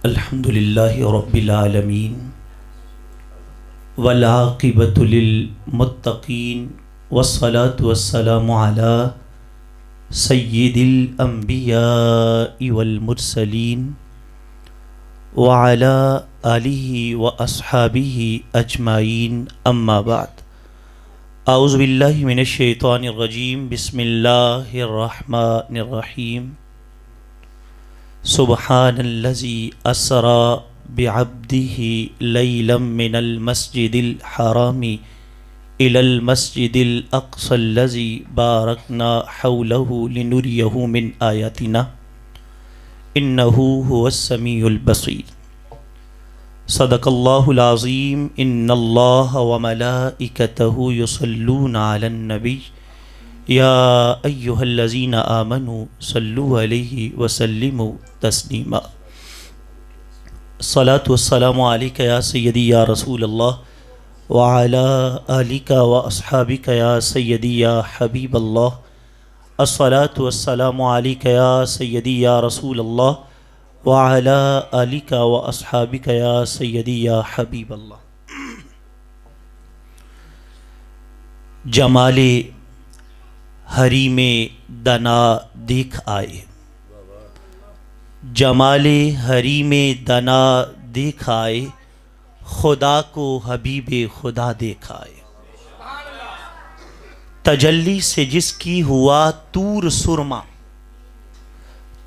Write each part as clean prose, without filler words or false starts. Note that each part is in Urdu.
الحمد للہ رب العالمین والعاقبۃ للمتقین والصلاة والسلام علی سید الانبیاء والمرسلین وعلی آلہ واصحابہ اجمعین اما بعد اعوذ باللہ من الشیطان الرجیم بسم اللہ الرحمن الرحیم سبحان الذی اسری بعبدہ لیلا من المسجد الحرام الی المسجد الاقصی الذی بارکنا حولہ لنریہ من آیاتنا انہ هو السمیع البصیر صدق اللہ العظیم ان اللہ وملائکتہ یصلون علی النبی یا ایہا الذین آمنوا صلوا علیہ وسلموا تسلیما الصلاة والسلام علیکہ یا سیدی یا رسول اللہ وعلی آلک واصحابک یا سیدی یا حبیب اللہ الصلاة والسلام علیکہ یا سیدی یا رسول اللہ وعلی آلک واصحابک یا سیدی یا حبیب اللہ۔ جمال حریم دنا دیکھ آئے، جمال حریم دنا دیکھ آئے، خدا کو حبیب خدا دیکھ آئے۔ تجلی سے جس کی ہوا طور سرما،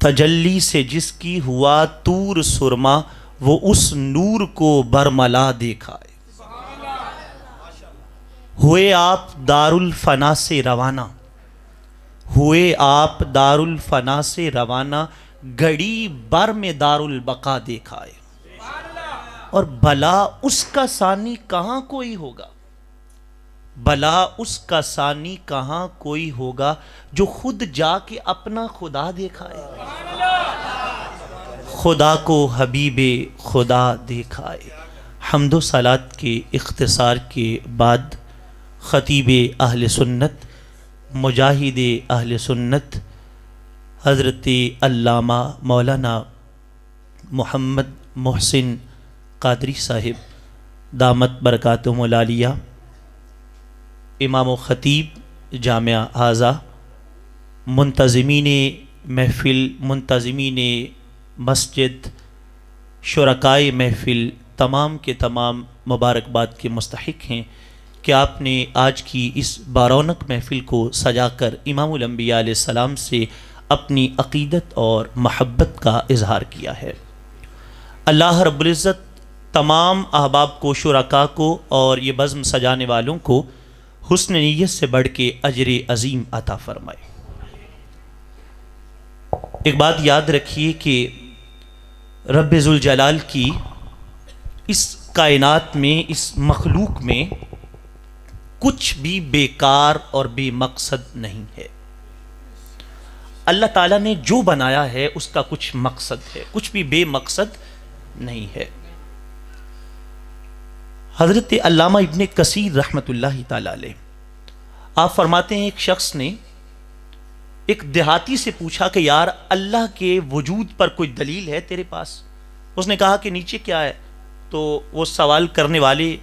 تجلی سے جس کی ہوا طور سرما، وہ اس نور کو برملا دیکھ آئے۔ ہوئے آپ دار الفنا سے روانہ، ہوئے آپ دار الفنا سے روانہ، گھڑی بر میں دار البقا دیکھ آئے۔ اور بھلا اس کا ثانی کہاں کوئی ہوگا، بھلا اس کا ثانی کہاں کوئی ہوگا جو خود جا کے اپنا خدا دیکھائے، خدا کو حبیب خدا دیکھائے۔ حمد و صلات کے اختصار کے بعد خطیب اہل سنت، مجاہد اہل سنت، حضرت علامہ مولانا محمد محسن قادری صاحب دامت برکاتہم العالیہ، امام و خطیب جامعہ حاضہ، منتظمین محفل، منتظمین مسجد، شرکائے محفل، تمام کے تمام مبارکباد کے مستحق ہیں کہ آپ نے آج کی اس بارونق محفل کو سجا کر امام الانبیاء علیہ السلام سے اپنی عقیدت اور محبت کا اظہار کیا ہے۔ اللہ رب العزت تمام احباب کو، شرکاء کو اور یہ بزم سجانے والوں کو حسن نیت سے بڑھ کے اجر عظیم عطا فرمائے۔ ایک بات یاد رکھیے کہ رب ذوالجلال کی اس کائنات میں، اس مخلوق میں کچھ بھی بیکار اور بے مقصد نہیں ہے۔ اللہ تعالیٰ نے جو بنایا ہے اس کا کچھ مقصد ہے، کچھ بھی بے مقصد نہیں ہے۔ حضرت علامہ ابن کثیر رحمۃ اللہ تعالیٰ علیہ آپ فرماتے ہیں، ایک شخص نے ایک دیہاتی سے پوچھا کہ یار اللہ کے وجود پر کوئی دلیل ہے تیرے پاس؟ اس نے کہا کہ نیچے کیا ہے؟ تو وہ سوال کرنے والے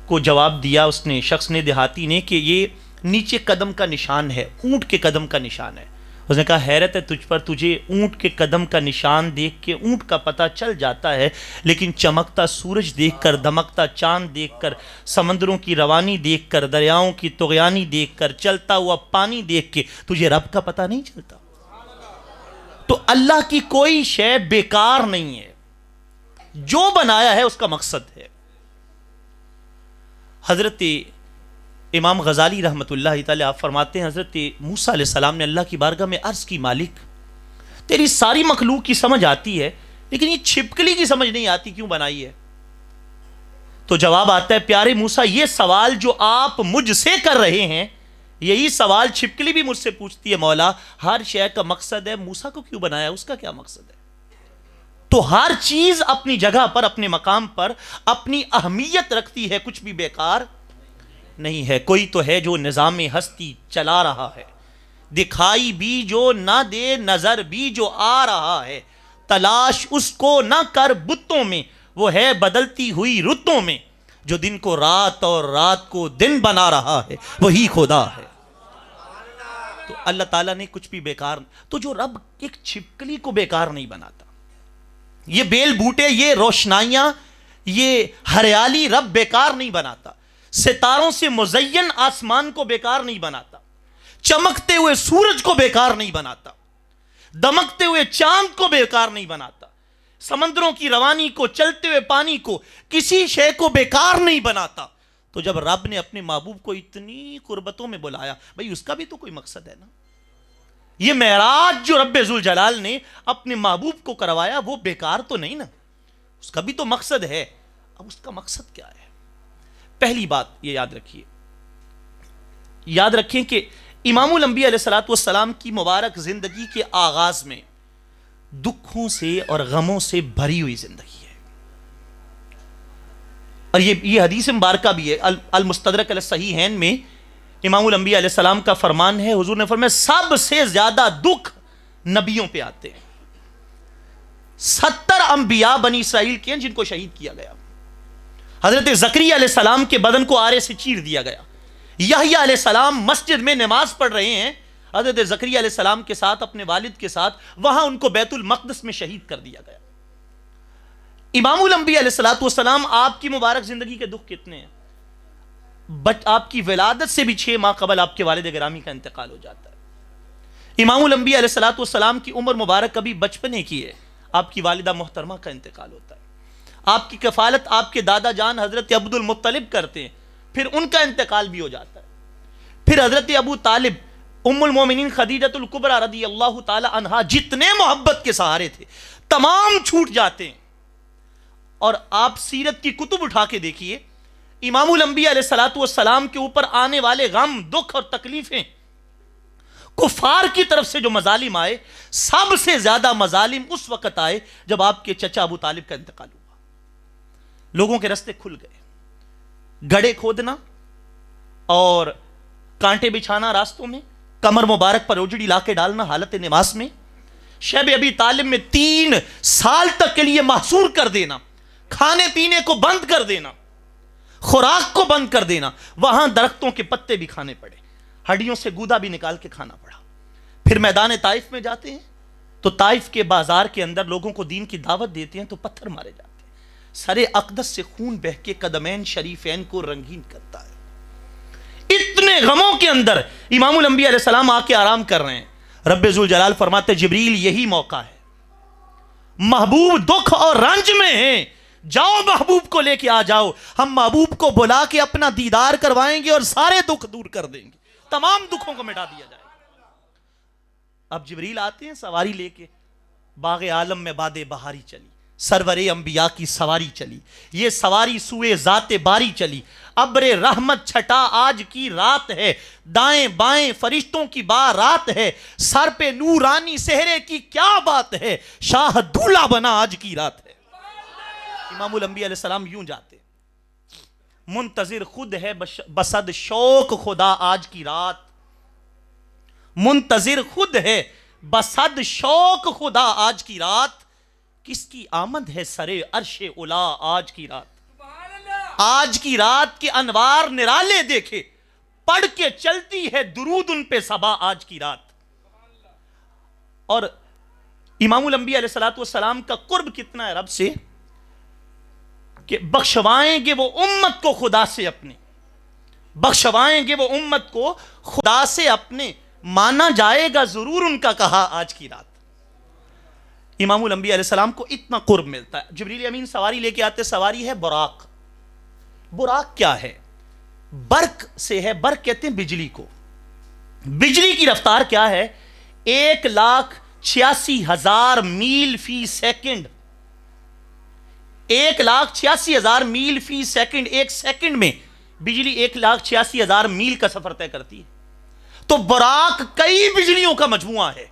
کو جواب دیا اس نے، شخص نے، دیہاتی نے، کہ یہ نیچے قدم کا نشان ہے، اونٹ کے قدم کا نشان ہے۔ اس نے کہا حیرت ہے تجھ پر، تجھے اونٹ کے قدم کا نشان دیکھ کے اونٹ کا پتہ چل جاتا ہے، لیکن چمکتا سورج دیکھ کر، دمکتا چاند دیکھ کر، سمندروں کی روانی دیکھ کر، دریاؤں کی طغیانی دیکھ کر، چلتا ہوا پانی دیکھ کے تجھے رب کا پتہ نہیں چلتا۔ تو اللہ کی کوئی شے بیکار نہیں ہے، جو بنایا ہے اس کا مقصد ہے۔ حضرت امام غزالی رحمۃ اللہ تعالیٰ آپ فرماتے ہیں، حضرت موسیٰ علیہ السلام نے اللہ کی بارگاہ میں عرض کی، مالک تیری ساری مخلوق کی سمجھ آتی ہے لیکن یہ چھپکلی کی سمجھ نہیں آتی، کیوں بنائی ہے؟ تو جواب آتا ہے، پیارے موسیٰ یہ سوال جو آپ مجھ سے کر رہے ہیں، یہی سوال چھپکلی بھی مجھ سے پوچھتی ہے، مولا ہر شے کا مقصد ہے، موسیٰ کو کیوں بنایا، اس کا کیا مقصد ہے؟ تو ہر چیز اپنی جگہ پر، اپنے مقام پر اپنی اہمیت رکھتی ہے، کچھ بھی بیکار نہیں ہے۔ کوئی تو ہے جو نظام ہستی چلا رہا ہے، دکھائی بھی جو نہ دے، نظر بھی جو آ رہا ہے، تلاش اس کو نہ کر بتوں میں، وہ ہے بدلتی ہوئی رتوں میں، جو دن کو رات اور رات کو دن بنا رہا ہے وہی خدا ہے۔ تو اللہ تعالیٰ نے کچھ بھی بیکار، تو جو رب ایک چھپکلی کو بیکار نہیں بناتا، یہ بیل بوٹے، یہ روشنائیاں، یہ ہریالی رب بیکار نہیں بناتا، ستاروں سے مزین آسمان کو بیکار نہیں بناتا، چمکتے ہوئے سورج کو بیکار نہیں بناتا، دمکتے ہوئے چاند کو بیکار نہیں بناتا، سمندروں کی روانی کو، چلتے ہوئے پانی کو، کسی شے کو بیکار نہیں بناتا۔ تو جب رب نے اپنے محبوب کو اتنی قربتوں میں بلایا، بھئی اس کا بھی تو کوئی مقصد ہے نا۔ یہ معراج جو رب ذوالجلال نے اپنے محبوب کو کروایا وہ بیکار تو نہیں نا، اس کا بھی تو مقصد ہے۔ اب اس کا مقصد کیا ہے؟ پہلی بات یہ یاد رکھیں کہ امام الانبیاء علیہ السلام کی مبارک زندگی کے آغاز میں دکھوں سے اور غموں سے بھری ہوئی زندگی ہے، اور یہ حدیث مبارکہ بھی ہے المستدرک علی الصحیحین میں امام الانبیاء علیہ السلام کا فرمان ہے، حضور نے فرمایا سب سے زیادہ دکھ نبیوں پہ آتے ہیں۔ 70 انبیاء بنی اسرائیل کے ہیں جن کو شہید کیا گیا، حضرت زکریا علیہ السلام کے بدن کو آرے سے چیر دیا گیا، یحییٰ علیہ السلام مسجد میں نماز پڑھ رہے ہیں حضرت زکریا علیہ السلام کے ساتھ، اپنے والد کے ساتھ، وہاں ان کو بیت المقدس میں شہید کر دیا گیا۔ امام الانبیاء علیہ السلام آپ کی مبارک زندگی کے دکھ کتنے ہیں؟ آپ کی ولادت سے بھی 6 ماہ قبل آپ کے والد گرامی کا انتقال ہو جاتا ہے۔ امام الانبیاء علیہ السلام کی عمر مبارک کبھی بچپنے کی ہے، آپ کی والدہ محترمہ کا انتقال ہوتا ہے۔ آپ کی کفالت آپ کے دادا جان حضرت عبد المطلب کرتے ہیں، پھر ان کا انتقال بھی ہو جاتا ہے۔ پھر حضرت ابو طالب، ام المومنین خدیجۃ الکبریٰ رضی اللہ تعالی عنہا جتنے محبت کے سہارے تھے تمام چھوٹ جاتے ہیں۔ اور آپ سیرت کی کتب اٹھا کے دیکھیے، امام الانبیاء علیہ السلام کے اوپر آنے والے غم، دکھ اور تکلیفیں، کفار کی طرف سے جو مظالم آئے، سب سے زیادہ مظالم اس وقت آئے جب آپ کے چچا ابو طالب کا انتقال ہوا۔ لوگوں کے رستے کھل گئے، گڑھے کھودنا اور کانٹے بچھانا راستوں میں، کمر مبارک پر اوجڑی لا کے ڈالنا حالت نماز میں، شیب ابی طالب میں 3 سال تک کے لیے محصور کر دینا، کھانے پینے کو بند کر دینا، خوراک کو بند کر دینا، وہاں درختوں کے پتے بھی کھانے پڑے، ہڈیوں سے گودا بھی نکال کے کھانا پڑا۔ پھر میدان طائف میں جاتے ہیں تو طائف کے بازار کے اندر لوگوں کو دین کی دعوت دیتے ہیں تو پتھر مارے جاتے ہیں، سر اقدس سے خون بہ کے قدمین شریفین کو رنگین کرتا ہے۔ اتنے غموں کے اندر امام الانبیاء علیہ السلام آ کے آرام کر رہے ہیں، رب ذوالجلال فرماتے جبریل یہی موقع ہے، محبوب دکھ اور رنج میں ہیں، جاؤ محبوب کو لے کے آ جاؤ، ہم محبوب کو بلا کے اپنا دیدار کروائیں گے اور سارے دکھ دور کر دیں گے، تمام دکھوں کو مٹا دیا جائے گا۔ اب جبریل آتے ہیں سواری لے کے، باغ عالم میں باد بہاری چلی، سرور انبیاء کی سواری چلی، یہ سواری سوئے ذات باری چلی، ابر رحمت چھٹا آج کی رات ہے، دائیں بائیں فرشتوں کی بارات ہے، سر پہ نورانی سہرے کی کیا بات ہے، شاہ دولہ بنا آج کی رات ہے۔ امام الانبیاء علیہ السلام یوں جاتے، منتظر خود ہے بصد شوق خدا آج کی رات، منتظر خود ہے بصد شوق خدا آج کی رات، کس کی آمد ہے سرے عرش الا آج کی رات، آج کی رات کے انوار نرالے دیکھے، پڑھ کے چلتی ہے درود ان پہ صبا آج کی رات۔ اور امام الانبیاء علیہ السلام کا قرب کتنا ہے رب سے کہ بخشوائیں گے وہ امت کو خدا سے اپنے، بخشوائیں گے وہ امت کو خدا سے اپنے، مانا جائے گا ضرور ان کا کہا آج کی رات۔ امام الانبیاء علیہ السلام کو اتنا قرب ملتا ہے، جبریل امین سواری لے کے آتے، سواری ہے براق۔ براق کیا ہے؟ برق سے ہے، برق کہتے ہیں بجلی کو۔ بجلی کی رفتار کیا ہے؟ 1,86,000 میل فی سیکنڈ، 1,86,000 میل فی سیکنڈ، ایک سیکنڈ میں بجلی 1,86,000 میل کا سفر طے کرتی ہے۔ تو براق کئی بجلیوں کا مجموعہ ہے،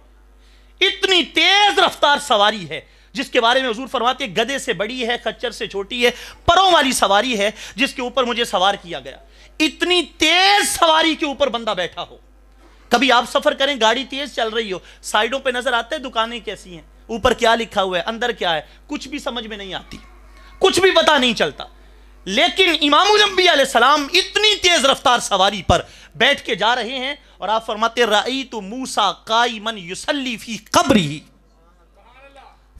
اتنی تیز رفتار سواری ہے جس کے بارے میں حضور فرماتے ہیں گدھے سے بڑی ہے، خچر سے چھوٹی ہے، پروں والی سواری ہے جس کے اوپر مجھے سوار کیا گیا۔ اتنی تیز سواری کے اوپر بندہ بیٹھا ہو، کبھی آپ سفر کریں، گاڑی تیز چل رہی ہو، سائیڈوں پہ نظر آتے ہیں دکانیں کیسی ہیں، اوپر کیا لکھا ہوا ہے، اندر کیا ہے، کچھ بھی سمجھ میں نہیں آتی، کچھ بھی پتا نہیں چلتا. لیکن امام الانبیاء علیہ السلام اتنی تیز رفتار سواری پر بیٹھ کے جا رہے ہیں اور آپ فرماتے رأیت موسیٰ قائما یصلی فی قبرہ،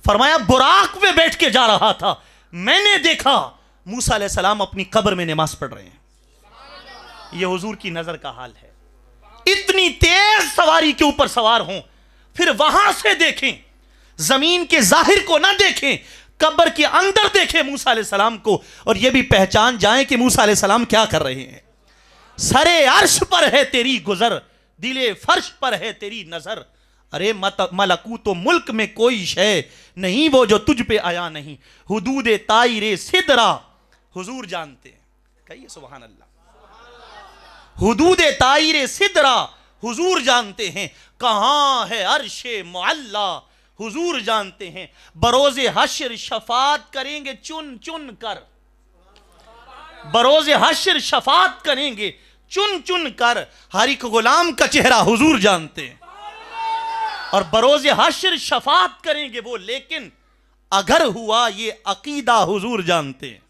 فرمایا براق پہ بیٹھ کے جا رہا تھا، میں نے دیکھا موسیٰ علیہ السلام اپنی قبر میں نماز پڑھ رہے ہیں. یہ حضور کی نظر کا حال ہے. اتنی تیز سواری کے اوپر سوار ہوں، پھر وہاں سے دیکھیں، زمین کے ظاہر کو نہ دیکھیں، قبر کے اندر دیکھیں موسیٰ علیہ السلام کو، اور یہ بھی پہچان جائیں کہ موسیٰ علیہ السلام کیا کر رہے ہیں. سرے عرش پر ہے تیری گزر، دل فرش پر ہے تیری نظر، ارے ملکوت و ملک میں کوئی شے نہیں وہ جو تجھ پہ آیا نہیں، حدود طائر سدرہ حضور جانتے ہیں. کہیے سبحان اللہ. حدود طائر سدرہ حضور جانتے ہیں، کہاں ہے عرش معلا حضور جانتے ہیں، بروز حشر شفاعت کریں گے چن چن کر، بروز حشر شفاعت کریں گے چن چن کر، ہر ایک غلام کا چہرہ حضور جانتے ہیں، اور بروز حشر شفاعت کریں گے وہ، لیکن اگر ہوا یہ عقیدہ حضور جانتے ہیں.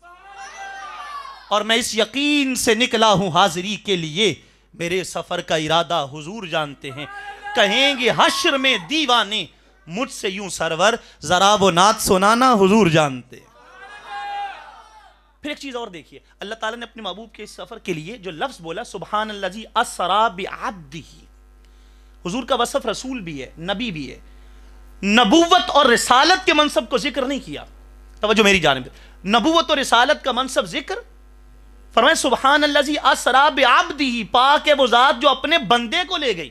اور میں اس یقین سے نکلا ہوں حاضری کے لیے، میرے سفر کا ارادہ حضور جانتے ہیں. کہیں گے حشر میں دیوانے مجھ سے یوں سرور، ذرا وہ نعت سنانا حضور جانتے ہیں. پھر ایک چیز اور دیکھیے، اللہ تعالیٰ نے اپنے محبوب کے اس سفر کے لیے جو لفظ بولا سبحان الذی اسری بعبدہ، حضور کا وصف رسول بھی ہے، نبی بھی ہے. نبوت اور رسالت کے منصب کو ذکر نہیں کیا، توجہ میری جانب، نبوت اور رسالت کا منصب ذکر فرمائے سبحان الذی اسری بعبدہ، پاک ہے وہ ذات جو اپنے بندے کو لے گئی.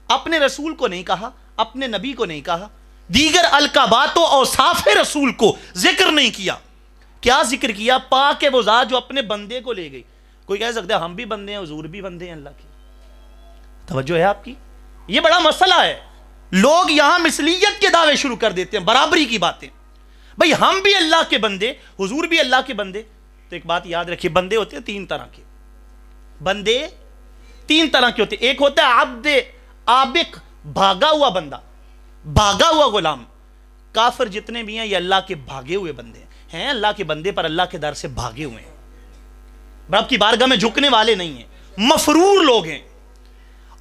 اپنے رسول کو نہیں کہا، اپنے نبی کو نہیں کہا، دیگر القابات و اوصاف رسول کو ذکر نہیں کیا. کیا ذکر کیا؟ پاک ہے وہ ذات جو اپنے بندے کو لے گئی. کوئی کہہ سکتا ہے ہم بھی بندے ہیں، حضور بھی بندے ہیں اللہ کے. توجہ ہے آپ کی؟ یہ بڑا مسئلہ ہے. لوگ یہاں مثلیت کے دعوے شروع کر دیتے ہیں، برابری کی باتیں. بھئی ہم بھی اللہ کے بندے، حضور بھی اللہ کے بندے. تو ایک بات یاد رکھیے، بندے ہوتے ہیں تین طرح کے، بندے تین طرح کے ہوتے ہیں. ایک ہوتا ہے عبد عابق، بھاگا ہوا بندہ، بھاگا ہوا غلام. کافر جتنے بھی ہیں یہ اللہ کے بھاگے ہوئے بندے ہیں، اللہ کے بندے پر اللہ کے در سے بھاگے ہوئے ہیں، رب کی بارگاہ میں جھکنے والے نہیں ہیں، مفرور لوگ ہیں.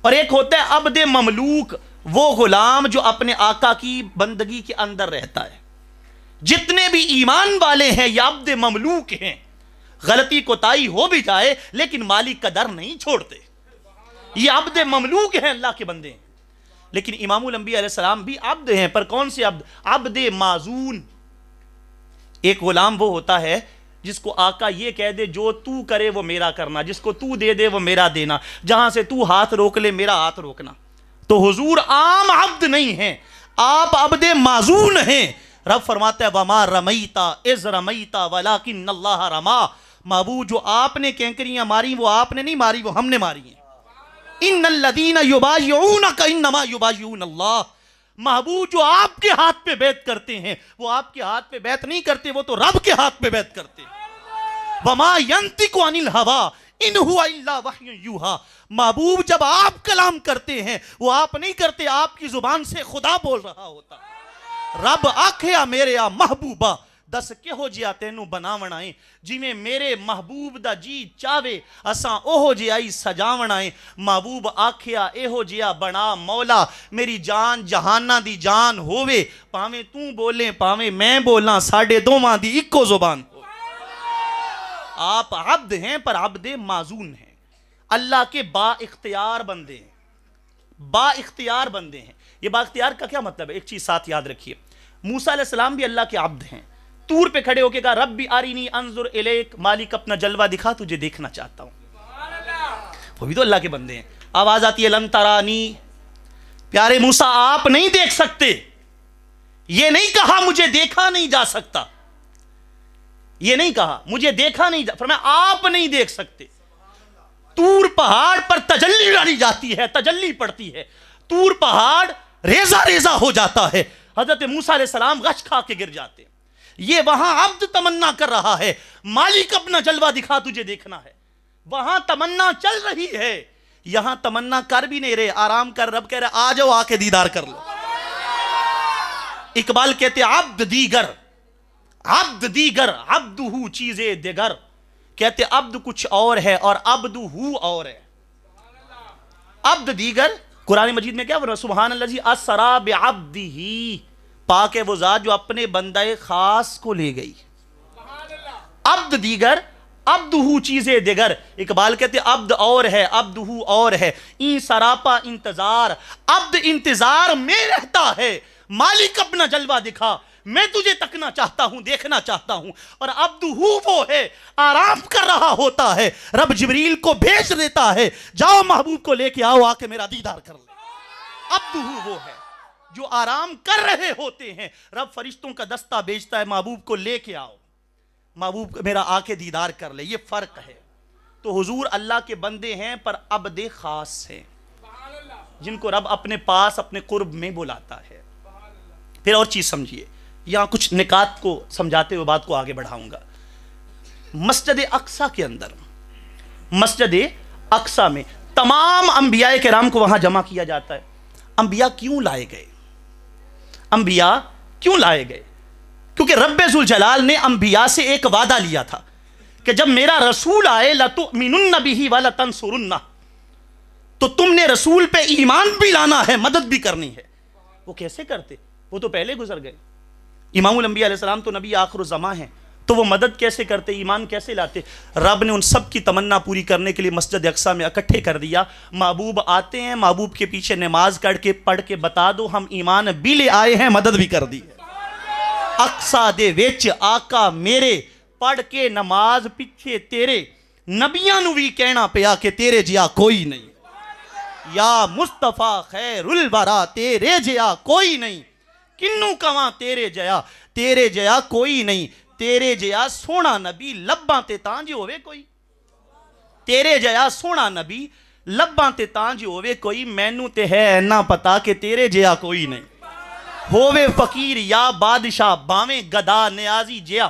اور ایک ہوتا ہے عبد مملوک، وہ غلام جو اپنے آقا کی بندگی کے اندر رہتا ہے. جتنے بھی ایمان والے ہیں یہ عبد مملوک ہیں، غلطی کوتاہی ہو بھی جائے لیکن مالک کا در نہیں چھوڑتے. یہ عبد مملوک ہیں، اللہ کے بندے ہیں. لیکن امام الانبیاء علیہ السلام بھی عبد ہیں، پر کون سے عبد؟ عبد معزون. ایک غلام وہ ہوتا ہے جس کو آقا یہ کہہ دے جو تو کرے وہ میرا کرنا، جس کو تو دے دے وہ میرا دینا، جہاں سے تو ہاتھ روک لے میرا ہاتھ روکنا. تو حضور عام عبد نہیں ہیں، آپ عبد معزون ہیں. رب فرماتا ہے وَمَا رَمَيْتَ إِذْ رَمَيْتَ وَلَكِنَّ اللَّهَ رَمَا، معبود جو آپ نے کینکریاں ماری وہ آپ نے نہیں ماری، وہ ہم نے ماری ہیں. ان الذین یبایعونک انما یبایعون اللہ، محبوب جو آپ کے ہاتھ پہ بیعت کرتے ہیں وہ آپ کے ہاتھ پہ بیعت نہیں کرتے، وہ تو رب کے ہاتھ پہ بیعت کرتے ہیں. وما ینطق عن الہوی ان هو الا وحی یوحی، محبوب جب آپ کلام کرتے ہیں وہ آپ نہیں کرتے، آپ کی زبان سے خدا بول رہا ہوتا. رب آکھیا میرے آ محبوبہ دس کہو جیا تینو بناون آئیں، جویں میرے محبوب دا جی چاہے اساں اوہو جیائی سجاون آئیں. محبوب آکھیا ایہو جیا بنا مولا، میری جان جہاناں دی جان ہووے، پاویں تو بولیں پاویں میں بولاں، ساڈے دوواں دی اکو زبان ہو. آپ عبد ہیں پر عبد معزون ہیں، اللہ کے با اختیار بندے ہیں، با اختیار بندے ہیں. یہ با اختیار کا کیا مطلب ہے؟ ایک چیز ساتھ یاد رکھیے، موسیٰ علیہ السلام بھی اللہ کے عبد ہیں. طور پہ کھڑے ہو کے کہا ربی ارینی انظر الیک، مالک اپنا جلوہ دکھا تجھے دیکھنا چاہتا ہوں. وہ بھی تو اللہ کے بندے ہیں. آواز آتی ہے لن ترانی، پیارے موسیٰ آپ نہیں دیکھ سکتے. یہ نہیں کہا مجھے دیکھا نہیں جا سکتا، یہ نہیں کہا مجھے دیکھا نہیں فرمایا آپ نہیں دیکھ سکتے. طور پہاڑ پر تجلی ڈالی جاتی ہے، تجلی پڑتی ہے، طور پہاڑ ریزہ ریزہ ہو جاتا ہے، حضرت موسیٰ علیہ السلام غش کھا کے گر جاتے ہیں. یہ وہاں عبد تمنا کر رہا ہے مالک اپنا جلوہ دکھا تجھے دیکھنا ہے، وہاں تمنا چل رہی ہے، یہاں تمنا کر بھی نہیں رہے، آرام کر. رب کہہ رہے آ جاؤ آ کے دیدار کر لو. اقبال کہتے عبد دیگر، عبد دیگر، عبدہ چیزیں دیگر، کہتے عبد کچھ اور ہے اور عبدہ اور ہے. عبد دیگر، قرآن مجید میں کیا فرمایا؟ سبحان الذی اسری بعبدہ، پاک ہے وہ ذات جو اپنے بندہ خاص کو لے گئی. عبد دیگر، عبدہ چیزیں دیگر. اقبال کہتے عبد اور ہے، عبدہ اور ہے. این سراپا انتظار، عبد انتظار میں رہتا ہے، مالک اپنا جلوہ دکھا، میں تجھے تکنا چاہتا ہوں، دیکھنا چاہتا ہوں. اور عبدہ وہ ہے آرام کر رہا ہوتا ہے، رب جبریل کو بھیج دیتا ہے، جاؤ محبوب کو لے کے آؤ، آ کے میرا دیدار کر لے. عبدہ وہ ہے جو آرام کر رہے ہوتے ہیں، رب فرشتوں کا دستہ بھیجتا ہے، محبوب کو لے کے آؤ، محبوب میرا آ کے دیدار کر لے. یہ فرق ہے. تو حضور اللہ کے بندے ہیں پر عبد خاص ہیں، جن کو رب اپنے پاس اپنے قرب میں بلاتا ہے. پھر اور چیز سمجھیے، یہاں کچھ نکات کو سمجھاتے ہوئے بات کو آگے بڑھاؤں گا. مسجد اقصی کے اندر، مسجد اقصی میں تمام انبیاء کرام کو وہاں جمع کیا جاتا ہے. انبیاء کیوں لائے گئے؟ انبیاء کیوں لائے گئے؟ کیونکہ رب ذوالجلال نے انبیاء سے ایک وعدہ لیا تھا کہ جب میرا رسول آئے لَتُؤْمِنُنَّ بِهِ وَلَتَنْصُرُنَّ، تو تم نے رسول پہ ایمان بھی لانا ہے، مدد بھی کرنی ہے. وہ کیسے کرتے؟ وہ تو پہلے گزر گئے. امام الانبیاء علیہ السلام تو نبی آخر الزمان ہیں، تو وہ مدد کیسے کرتے، ایمان کیسے لاتے؟ رب نے ان سب کی تمنا پوری کرنے کے لیے مسجد اقصی میں اکٹھے کر دیا. محبوب آتے ہیں، محبوب کے پیچھے نماز پڑھ کے بتا دو ہم ایمان بھی لے آئے ہیں، مدد بھی کر دی. اقصی دے وچ آقا میرے پڑھ کے نماز پیچھے تیرے، نبیاں نو بھی کہنا پیا کہ تیرے جیا کوئی نہیں. یا مصطفیٰ خیر الورا تیرے جیا کوئی نہیں، کنوں کواں تیرے جیا کوئی نہیں. تیرے جیا سونا نبی لباں تے تاں جو ہوئے کوئی، تیرے جیا سونا نبی لباں تے تاں جو ہوئے کوئی. مینوں تے ہے نہ پتا کہ تیرے جیا کوئی نہیں. ہووے فقیر یا بادشاہ باویں گدا نیازی جیا،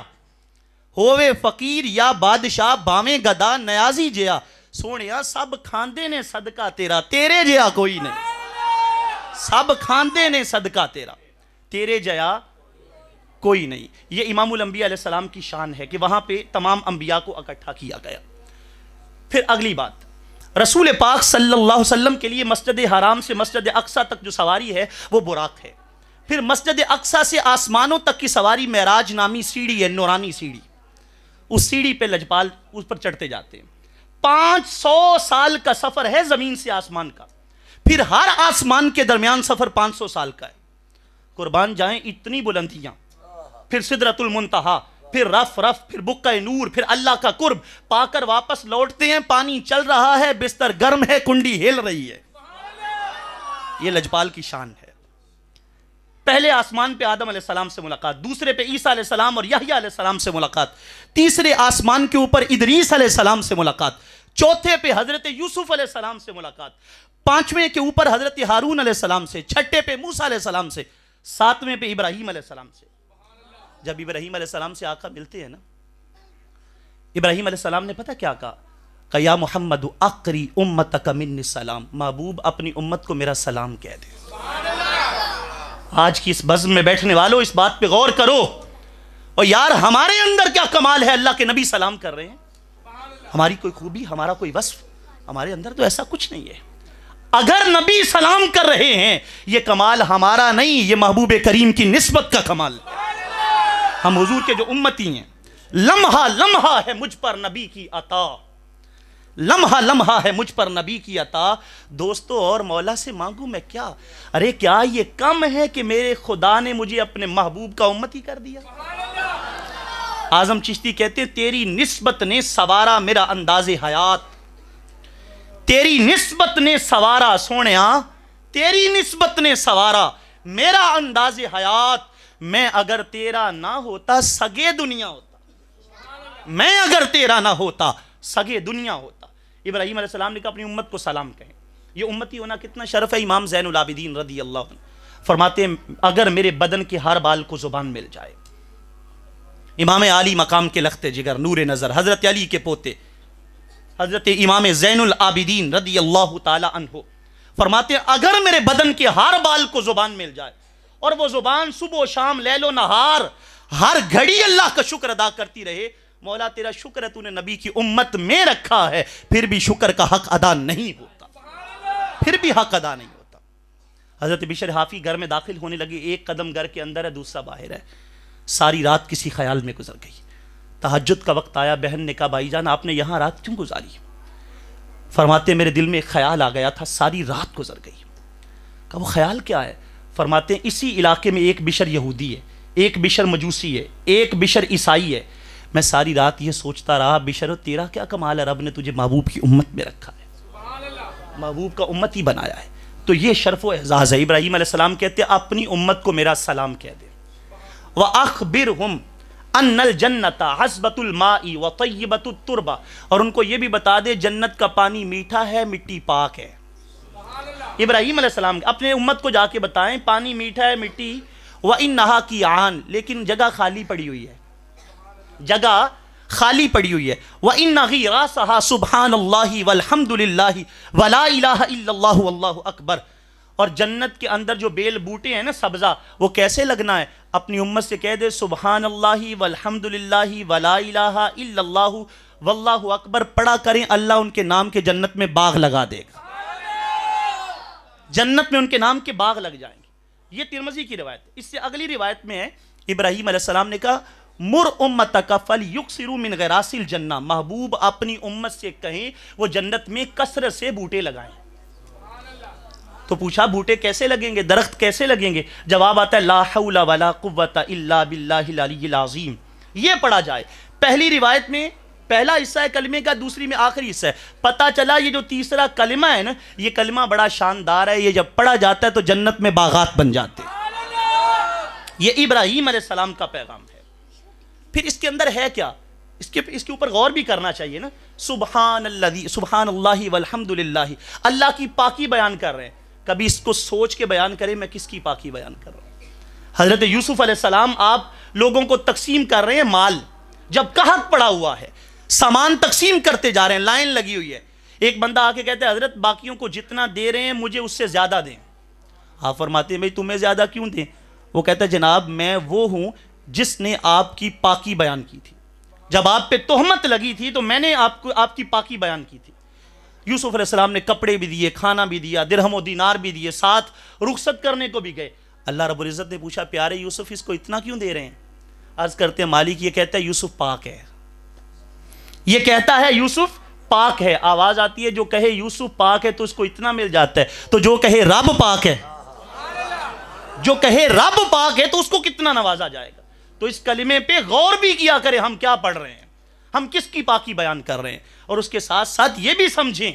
ہووے فقیر یا بادشاہ باویں گدا نیازی جیا. سونیا سب کھاندے نے صدقہ تیرا، تیرے جیا کوئی نہیں. سب کھاندے نے صدقہ تیرا، تیرے جیا کوئی نہیں. یہ امام الانبیاء علیہ السلام کی شان ہے کہ وہاں پہ تمام انبیاء کو اکٹھا کیا گیا. پھر اگلی بات، رسول پاک صلی اللہ علیہ وسلم کے لیے مسجد حرام سے مسجد اقصی تک جو سواری ہے وہ براق ہے. پھر مسجد اقصی سے آسمانوں تک کی سواری معراج نامی سیڑھی ہے، نورانی سیڑھی. اس سیڑھی پہ لجپال اس پر چڑھتے جاتے ہیں. 500 سال کا سفر ہے زمین سے آسمان کا. پھر ہر آسمان کے درمیان سفر 500 سال کا ہے. قربان جائیں اتنی بلندیاں. پھر سدرۃ المنتہا، پھر رف، پھر بقع نور، پھر اللہ کا قرب. پا کر واپس لوٹتے ہیں، پانی چل رہا ہے، بستر گرم ہے، کنڈی ہل رہی ہے. یہ لجپال کی شان ہے. پہلے آسمان پہ آدم علیہ السلام سے ملاقات، دوسرے پہ عیسیٰ علیہ السلام اور یحییٰ علیہ السلام سے ملاقات، تیسرے آسمان کے اوپر ادریس علیہ السلام سے ملاقات، چوتھے پہ حضرت یوسف علیہ السلام سے ملاقات، پانچویں کے اوپر حضرت ہارون علیہ السلام سے، چھٹے پہ موسیٰ علیہ السلام سے، ساتویں پہ ابراہیم علیہ السلام سے. جب ابراہیم علیہ السلام سے آقا ملتے ہیں نا، ابراہیم علیہ السلام نے پتہ کیا کہا؟ کہ یا محمد اقری امتک منی السلام، محبوب اپنی امت کو میرا سلام کہہ دے. آج کی اس بزم میں بیٹھنے والوں اس بات پہ غور کرو. اور یار ہمارے اندر کیا کمال ہے، اللہ کے نبی سلام کر رہے ہیں. ہماری کوئی خوبی، ہمارا کوئی وصف، ہمارے اندر تو ایسا کچھ نہیں ہے. اگر نبی سلام کر رہے ہیں یہ کمال ہمارا نہیں، یہ محبوب کریم کی نسبت کا کمال. ہم حضور کے جو امتی ہیں، لمحہ لمحہ ہے مجھ پر نبی کی عطا، لمحہ لمحہ ہے مجھ پر نبی کی عطا. دوستو اور مولا سے مانگوں میں کیا؟ ارے کیا یہ کم ہے کہ میرے خدا نے مجھے اپنے محبوب کا امتی کر دیا؟ اعظم چشتی کہتے ہیں تیری نسبت نے سوارا میرا انداز حیات، تیری نسبت نے سوارا سونیا، تیری نسبت نے سوارا میرا انداز حیات. میں اگر تیرا نہ ہوتا سگے دنیا ہوتا، میں اگر تیرا نہ ہوتا سگے دنیا ہوتا. ابراہیم علیہ السلام نے کہا اپنی امت کو سلام کہیں. یہ امتی ہونا کتنا شرف ہے. امام زین العابدین رضی اللہ عنہ فرماتے ہیں اگر میرے بدن کے ہر بال کو زبان مل جائے. امام عالی مقام کے لخت جگر، نور نظر، حضرت علی کے پوتے حضرت امام زین العابدین رضی اللہ تعالی عنہ فرماتے ہیں اگر میرے بدن کے ہر بال کو زبان مل جائے اور وہ زبان صبح و شام لیل و نہار ہر گھڑی اللہ کا شکر ادا کرتی رہے، مولا تیرا شکر ہے تو نے نبی کی امت میں رکھا ہے، پھر بھی شکر کا حق ادا نہیں ہوتا، پھر بھی حق ادا نہیں ہوتا۔ حضرت بشر حافی گھر میں داخل ہونے لگے، ایک قدم گھر کے اندر ہے دوسرا باہر ہے، ساری رات کسی خیال میں گزر گئی۔ تہجد کا وقت آیا، بہن نے کہا بھائی جان آپ نے یہاں رات کیوں گزاری؟ فرماتے میرے دل میں ایک خیال آ گیا تھا، ساری رات گزر گئی۔ کہا وہ خیال کیا ہے؟ فرماتے ہیں اسی علاقے میں ایک بشر یہودی ہے، ایک بشر مجوسی ہے، ایک بشر عیسائی ہے، میں ساری رات یہ سوچتا رہا بشر تیرا کیا کمال ہے، رب نے تجھے محبوب کی امت میں رکھا ہے، محبوب کا امت ہی بنایا ہے، تو یہ شرف و اعزاز ہے۔ ابراہیم علیہ السلام کہتے ہیں اپنی امت کو میرا سلام کہہ دے، وَأَخْبِرْهُمْ أَنَّ الْجَنَّةَ حَسْبَةُ الْمَاءِ وَطَيِّبَةُ التُّرْبَةِ، اور ان کو یہ بھی بتا دے جنت کا پانی میٹھا ہے، مٹی پاک ہے۔ ابراہیم علیہ السلام اپنے امت کو جا کے بتائیں پانی میٹھا ہے، مٹی وَإِنَّهَا قِيعَانٌ، لیکن جگہ خالی پڑی ہوئی ہے، جگہ خالی پڑی ہوئی ہے، وَإِنَّ غِرَاسَهَا سُبْحَانَ اللَّهِ وَالْحَمْدُ لِلَّهِ وَلَا إِلَٰهَ إِلَّا اللَّهُ وَاللَّهُ أَكْبَرُ، اور جنت کے اندر جو بیل بوٹے ہیں نا سبزہ، وہ کیسے لگنا ہے؟ اپنی امت سے کہہ دے سبحان اللہ والحمد للہ ولا الہ الا اللہ واللہ اکبر پڑھا کریں، اللہ ان کے نام کے جنت میں باغ لگا دے گا، جنت میں ان کے نام کے باغ لگ جائیں گے۔ یہ ترمذی کی روایت ہے۔ اس سے اگلی روایت میں ہے ابراہیم علیہ السلام نے کہا مر امتک فلیکثروا من غراس الجنہ، محبوب اپنی امت سے کہیں وہ جنت میں کثرت سے بوٹے لگائیں۔ تو پوچھا بوٹے کیسے لگیں گے، درخت کیسے لگیں گے؟ جواب آتا ہے لا حول ولا قوت الا باللہ العلی العظیم۔ یہ پڑھا جائے، پہلی روایت میں پہلا حصہ ہے کلمے کا، دوسری میں آخری حصہ ہے۔ پتہ چلا یہ جو تیسرا کلمہ ہے نا، یہ کلمہ بڑا شاندار ہے، یہ جب پڑھا جاتا ہے تو جنت میں باغات بن جاتے ہیں۔ یہ ابراہیم علیہ السلام کا پیغام ہے۔ پھر اس کے اندر ہے کیا؟ اس کے اوپر غور بھی کرنا چاہیے نا۔ سبحان اللہ والحمد للہ، اللہ کی پاکی بیان کر رہے ہیں، کبھی اس کو سوچ کے بیان کریں میں کس کی پاکی بیان کر رہا ہوں۔ حضرت یوسف علیہ السلام آپ لوگوں کو تقسیم کر رہے ہیں مال، جب قحط پڑا ہوا ہے، سامان تقسیم کرتے جا رہے ہیں، لائن لگی ہوئی ہے، ایک بندہ آ کے کہتے ہیں حضرت باقیوں کو جتنا دے رہے ہیں مجھے اس سے زیادہ دیں۔ آپ فرماتے ہیں بھئی تمہیں زیادہ کیوں دیں؟ وہ کہتا ہے جناب میں وہ ہوں جس نے آپ کی پاکی بیان کی تھی، جب آپ پہ تہمت لگی تھی تو میں نے آپ کی پاکی بیان کی تھی۔ یوسف علیہ السلام نے کپڑے بھی دیے، کھانا بھی دیا، درہم و دینار بھی دیے، ساتھ رخصت کرنے کو بھی گئے۔ اللہ رب العزت نے پوچھا پیارے یوسف اس کو اتنا کیوں دے رہے ہیں؟ عرض کرتے ہیں مالک یہ کہتا ہے یوسف پاک ہے، یہ کہتا ہے یوسف پاک ہے۔ آواز آتی ہے جو کہے یوسف پاک ہے تو اس کو اتنا مل جاتا ہے، تو جو کہے رب پاک ہے، جو کہے رب پاک ہے تو اس کو کتنا نوازا جائے گا۔ تو اس کلمے پہ غور بھی کیا کریں ہم کیا پڑھ رہے ہیں، ہم کس کی پاکی بیان کر رہے ہیں، اور اس کے ساتھ ساتھ یہ بھی سمجھیں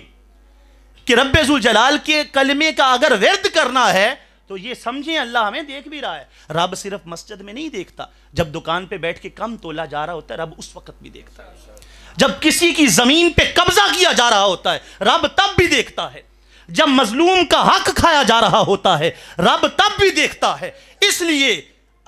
کہ رب ذوالجلال کے کلمے کا اگر ورد کرنا ہے تو یہ سمجھیں اللہ ہمیں دیکھ بھی رہا ہے۔ رب صرف مسجد میں نہیں دیکھتا، جب دکان پہ بیٹھ کے کم تولا جا رہا ہوتا ہے رب اس وقت بھی دیکھتا ہے، جب کسی کی زمین پہ قبضہ کیا جا رہا ہوتا ہے رب تب بھی دیکھتا ہے، جب مظلوم کا حق کھایا جا رہا ہوتا ہے رب تب بھی دیکھتا ہے۔ اس لیے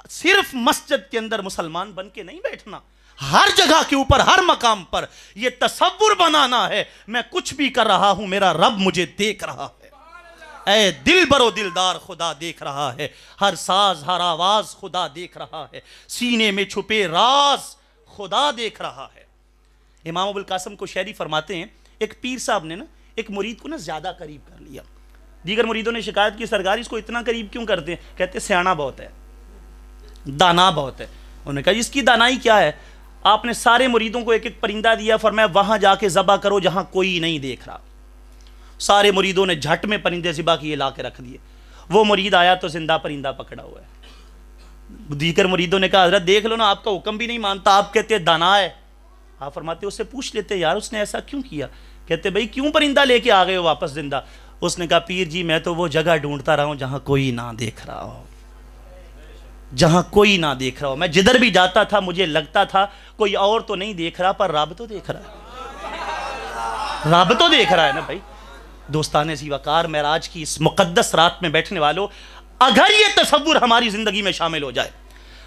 صرف مسجد کے اندر مسلمان بن کے نہیں بیٹھنا، ہر جگہ کے اوپر ہر مقام پر یہ تصور بنانا ہے میں کچھ بھی کر رہا ہوں میرا رب مجھے دیکھ رہا ہے۔ اے دل برو دلدار خدا دیکھ رہا ہے، ہر ساز ہر آواز خدا دیکھ رہا ہے، سینے میں چھپے راز خدا دیکھ رہا ہے۔ امام ابو القاسم کو شہری فرماتے ہیں ایک پیر صاحب نے نا ایک مرید کو نا زیادہ قریب کر لیا، دیگر مریدوں نے شکایت کی سرکار اس کو اتنا قریب کیوں کرتے ہیں؟ کہتے سیانا بہت ہے، دانا بہت ہے۔ انہوں نے کہا اس کی دانائی کیا ہے؟ آپ نے سارے مریدوں کو ایک ایک پرندہ دیا، فرمایا وہاں جا کے ذبح کرو جہاں کوئی نہیں دیکھ رہا۔ سارے مریدوں نے جھٹ میں پرندے ذبح کیے لا کے رکھ دیے، وہ مرید آیا تو زندہ پرندہ پکڑا ہوا ہے۔ دیگر مریدوں نے کہا حضرت دیکھ لو نا آپ کا حکم بھی نہیں مانتا، آپ کہتے دانا ہے۔ آپ فرماتے اس سے پوچھ لیتے یار اس نے ایسا کیوں کیا؟ کہتے بھئی کیوں پرندہ لے کے آ گئے ہو واپس زندہ؟ اس نے کہا پیر جی میں تو وہ جگہ ڈھونڈتا رہا ہوں جہاں کوئی نہ دیکھ رہا ہو، جہاں کوئی نہ دیکھ رہا ہو۔ میں جدھر بھی جاتا تھا مجھے لگتا تھا کوئی اور تو نہیں دیکھ رہا پر رب تو دیکھ رہا ہے، رب تو دیکھ رہا ہے نا بھائی۔ دوستان ذی وقار معراج کی اس مقدس رات میں بیٹھنے والوں، اگر یہ تصور ہماری زندگی میں شامل ہو جائے،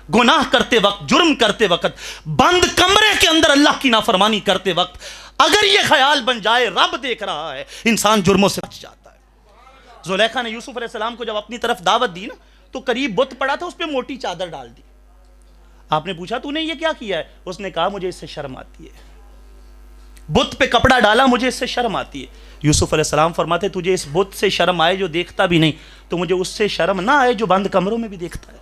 گناہ کرتے وقت، جرم کرتے وقت، بند کمرے کے اندر اللہ کی نافرمانی کرتے وقت اگر یہ خیال بن جائے رب دیکھ رہا ہے، انسان جرموں سے بچ جاتا ہے۔ زلیخا نے یوسف علیہ السلام کو جب اپنی طرف دعوت دی نا تو قریب بت پڑا تھا, اس پہ موٹی چادر ڈال دی. آپ نے پوچھا تو نے یہ کیا کیا ہے؟ اس نے کہا مجھے اس سے شرم آتی ہے, بت پہ کپڑا ڈالا, مجھے اس سے شرم آتی ہے. یوسف علیہ السلام فرماتے تجھے اس بت سے شرم آئے جو دیکھتا بھی نہیں, تو مجھے اس سے شرم نہ آئے جو بند کمروں میں بھی دیکھتا ہے.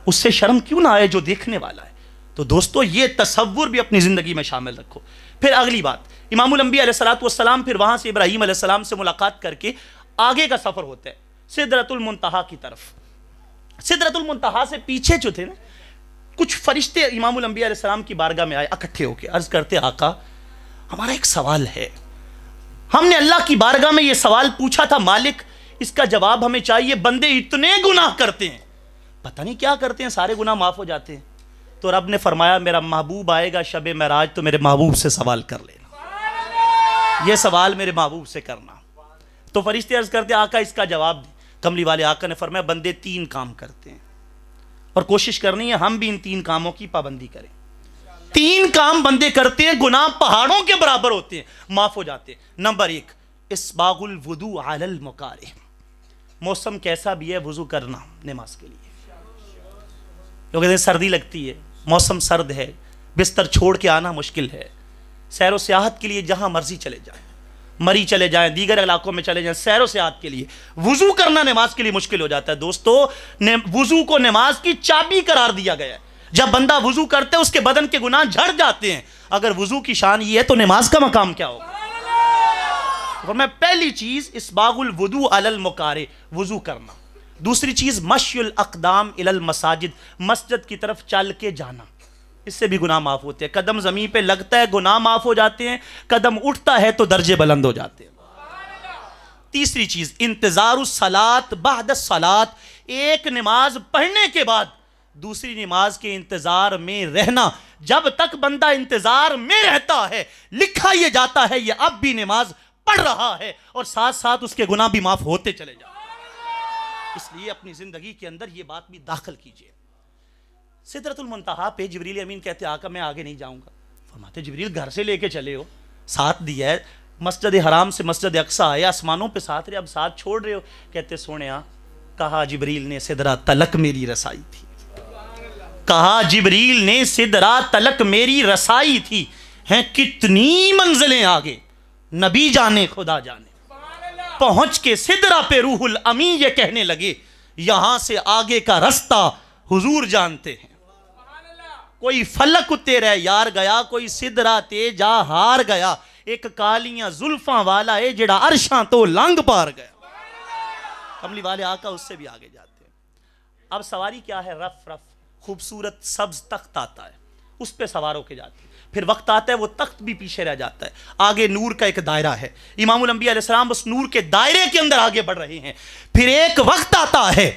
اس سے شرم کیوں نہ آئے جو دیکھنے والا ہے. تو دوستو یہ تصور بھی اپنی زندگی میں شامل رکھو. پھر اگلی بات, امام الانبیاء علیہ السلام پھر وہاں سے ابراہیم علیہ السلام سے ملاقات کر کے آگے کا سفر ہوتا ہے سدرۃ المنتہا کی طرف. سدرۃ المنتہا سے پیچھے جو تھے نا, کچھ فرشتے امام الانبیاء علیہ السلام کی بارگاہ میں آئے اکٹھے ہو کے, عرض کرتے آقا ہمارا ایک سوال ہے, ہم نے اللہ کی بارگاہ میں یہ سوال پوچھا تھا, مالک اس کا جواب ہمیں چاہیے. بندے اتنے گناہ کرتے ہیں, پتہ نہیں کیا کرتے ہیں, سارے گناہ معاف ہو جاتے ہیں. تو رب نے فرمایا میرا محبوب آئے گا شب معراج تو میرے محبوب سے سوال کر لینا, یہ سوال میرے محبوب سے کرنا. تو فرشتے عرض کرتے آقا اس کا جواب دیں. کملی والے آقا نے فرمایا بندے 3 کام کرتے ہیں, اور کوشش کرنی ہے ہم بھی ان 3 کاموں کی پابندی کریں. 3 کام بندے کرتے ہیں, گناہ پہاڑوں کے برابر ہوتے ہیں, معاف ہو جاتے ہیں. نمبر 1, اسباغ الوضوء علی المکارہ. موسم کیسا بھی ہے وضو کرنا نماز کے لیے. لوگ کہتے ہیں سردی لگتی ہے, موسم سرد ہے, بستر چھوڑ کے آنا مشکل ہے, سیر و سیاحت کے لیے جہاں مرضی چلے جائیں, مری چلے جائیں, دیگر علاقوں میں چلے جائیں, سیر و سیاحت کے لیے وضو کرنا نماز کے لیے مشکل ہو جاتا ہے. دوستو وضو کو نماز کی چابی قرار دیا گیا ہے. جب بندہ وضو کرتے اس کے بدن کے گناہ جھڑ جاتے ہیں. اگر وضو کی شان یہ ہے تو نماز کا مقام کیا ہوگا؟ میں پہلی چیز اسباغ الوضوء علی المکارہ, وضو کرنا. دوسری چیز مشی الاقدام الی المساجد, مسجد کی طرف چل کے جانا, اس سے بھی گناہ معاف ہوتے ہیں. قدم زمین پہ لگتا ہے گناہ معاف ہو جاتے ہیں, قدم اٹھتا ہے تو درجے بلند ہو جاتے ہیں. تیسری چیز انتظار الصلاۃ بعد الصلاۃ, ایک نماز پڑھنے کے بعد دوسری نماز کے انتظار میں رہنا. جب تک بندہ انتظار میں رہتا ہے لکھا یہ جاتا ہے یہ اب بھی نماز پڑھ رہا ہے, اور ساتھ ساتھ اس کے گناہ بھی معاف ہوتے چلے جاتے ہیں. اس لیے اپنی زندگی کے اندر یہ بات بھی داخل کیجئے. سدرۃ المنتہا پہ جبریل امین کہتے آقا میں آگے نہیں جاؤں گا. فرماتے جبریل گھر سے لے کے چلے ہو, ساتھ دیا ہے, مسجد حرام سے مسجد اقصیٰ آئے, آسمانوں پہ ساتھ رہے, اب ساتھ چھوڑ رہے ہو. کہتے سونیا کہا جبریل نے سدرہ تلک میری رسائی تھی, کہا جبریل نے سدرہ تلک میری رسائی تھی. ہیں کتنی منزلیں آگے, نبی جانے خدا جانے. پہنچ کے سدرہ پہ روح الامین یہ کہنے لگے یہاں سے آگے کا رستہ حضور جانتے ہیں. کوئی فلک تیرے یار گیا, کوئی سدرہ تے جا ہار گیا, ایک کالیاں زلفاں والا ہے جڑا عرشاں تو لنگ پار گیا. کملی والے آقا اس سے بھی آگے جاتے ہیں. اب سواری کیا ہے؟ رف رف خوبصورت سبز تخت آتا ہے, اس پہ سوار ہو کے جاتے ہیں. پھر وقت آتا ہے وہ تخت بھی پیچھے رہ جاتا ہے, آگے نور کا ایک دائرہ ہے. امام الانبیاء علیہ السلام اس نور کے دائرے کے اندر آگے بڑھ رہے ہیں. پھر ایک وقت آتا ہے,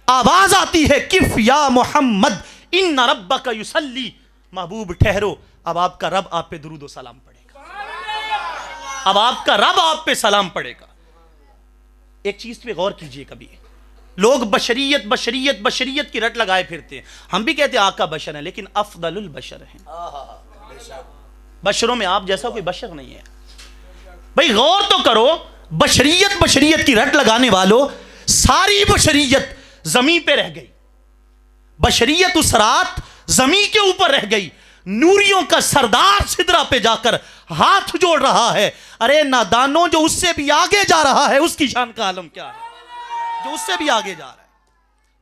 آواز آتی ہے کف یا محمد ان ربک یصلی, محبوب ٹھہرو, اب آپ کا رب آپ پہ درود و سلام پڑھے گا, اب آپ کا رب آپ پہ سلام پڑھے گا. ایک چیز پہ غور کیجئے, کبھی لوگ بشریت بشریت بشریت کی رٹ لگائے پھرتے ہیں. ہم بھی کہتے ہیں آقا بشر ہیں, لیکن افضل البشر ہیں. بشروں میں آپ جیسا کوئی بشر نہیں ہے. بھئی غور تو کرو, بشریت بشریت کی رٹ لگانے والوں, ساری بشریت زمین پہ رہ گئی, بشریت اس رات زمین کے اوپر رہ گئی. نوریوں کا سردار سدرہ پہ جا کر ہاتھ جوڑ رہا ہے. ارے نادانوں, جو اس سے بھی آگے جا رہا ہے اس کی شان کا عالم کیا ہے, جو اس سے بھی آگے جا رہا ہے.